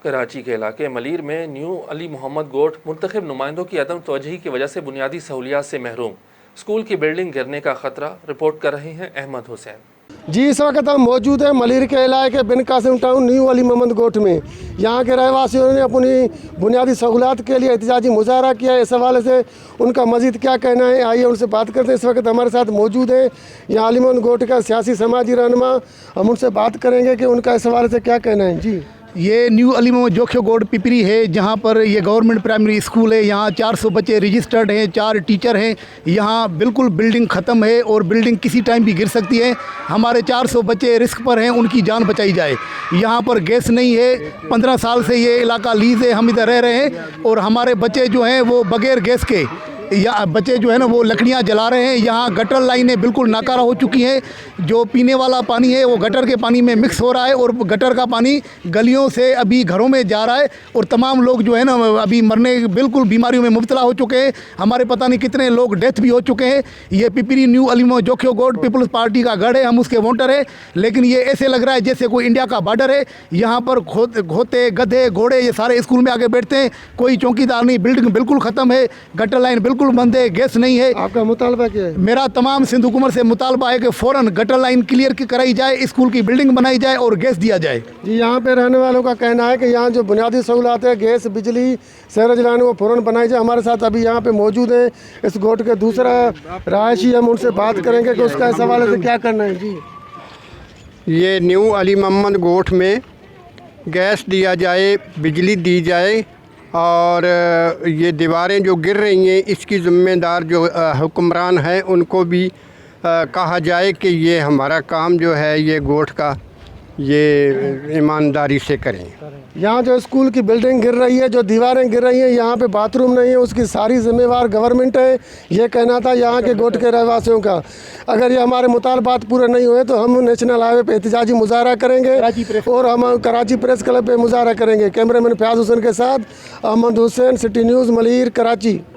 कराची के इलाके मलीर में न्यू अली मोहम्मद गोट मुंतखब नुमाइंदों की अदम तवज्जुही की वजह से बुनियादी सहूलियात से महरूम, स्कूल की बिल्डिंग गिरने का खतरा। रिपोर्ट कर रहे हैं अहमद हुसैन। जी, इस वक्त हम मौजूद हैं मलीर के इलाके बिन कासिम टाउन न्यू अली मोहम्मद गोट में। यहाँ के रहवासियों ने अपनी बुनियादी सहूलत के लिए एहतजाजी मुजाहरा किया। इस हवाले से उनका मज़ीद क्या कहना है, आइए उनसे बात करते हैं। इस वक्त हमारे साथ मौजूद है यहाँ अली मोहम्मद गोट का सियासी समाजी रहनुमा। हम उनसे बात करेंगे कि उनका इस हवाले से क्या कहना है। जी, ये न्यू अली मोहम्मद जोखियो गोट पिपरी है, जहाँ पर ये गवर्नमेंट प्राइमरी स्कूल है। यहाँ 400 बच्चे रजिस्टर्ड हैं, 4 टीचर हैं। यहाँ बिल्कुल बिल्डिंग ख़त्म है और बिल्डिंग किसी टाइम भी गिर सकती है। हमारे 400 बच्चे रिस्क पर हैं, उनकी जान बचाई जाए। यहाँ पर गैस नहीं है, 15 साल से ये इलाका लीज है, हम इधर रह रहे हैं और हमारे बच्चे जो हैं वो बगैर गैस के या बच्चे जो है ना वो लकड़ियाँ जला रहे हैं। यहाँ गटर लाइनें बिल्कुल नाकारा हो चुकी हैं। जो पीने वाला पानी है वो गटर के पानी में मिक्स हो रहा है और गटर का पानी गलियों से अभी घरों में जा रहा है और तमाम लोग जो है ना अभी मरने बिल्कुल बीमारियों में मुब्तला हो चुके हैं। हमारे पता नहीं कितने लोग डेथ भी हो चुके हैं। ये पिपरी न्यू अली मोहम्मद जोखियो गोट पीपल्स पार्टी का गढ़ है, हम उसके वोटर हैं, लेकिन ये ऐसे लग रहा है जैसे कोई इंडिया का बॉर्डर है। यहाँ पर घोते गधे घोड़े ये सारे स्कूल में आके बैठते हैं, कोई चौकीदार नहीं। बिल्डिंग बिल्कुल ख़त्म है, गटर लाइन बिल्कुल बंद है, गैस नहीं है। आपका मुतालबा क्या है? मेरा तमाम सिंध हुकूमत से मुतालबा है कि फ़ौरन गटर लाइन क्लियर कराई जाए, स्कूल की बिल्डिंग बनाई जाए और गैस दिया जाए। जी, यहाँ पे रहने वालों का कहना है कि यहाँ जो बुनियादी सहूलत है, गैस, बिजली, सीवरेज लाइन, वो फ़ौरन बनाई जाए। हमारे साथ अभी यहाँ पे मौजूद है इस गोट के दूसरा रहायशी, हम उनसे बात करेंगे कि उसका इस हवाले से क्या करना है। जी, ये न्यू अली मोहम्मद गोट में गैस दिया जाए, बिजली दी जाए और ये दीवारें जो गिर रही हैं इसकी ज़िम्मेदार जो हुक्मरान हैं उनको भी कहा जाए कि ये हमारा काम जो है ये गोट का ये ईमानदारी से करें। यहाँ जो स्कूल की बिल्डिंग गिर रही है, जो दीवारें गिर रही हैं, यहाँ पे बाथरूम नहीं है, उसकी सारी जिम्मेवार गवर्नमेंट है। ये कहना था यहाँ के गोट के रहवासियों का। अगर ये हमारे मुतालबात पूरे नहीं हुए तो हम नेशनल हाईवे पे एहतजाजी मुजाहरा करेंगे और हम कराची प्रेस क्लब पे मुजाहरा करेंगे। कैमरामैन फयाज हुसैन के साथ अहमद हुसैन, सिटी न्यूज़, मलीर, कराची।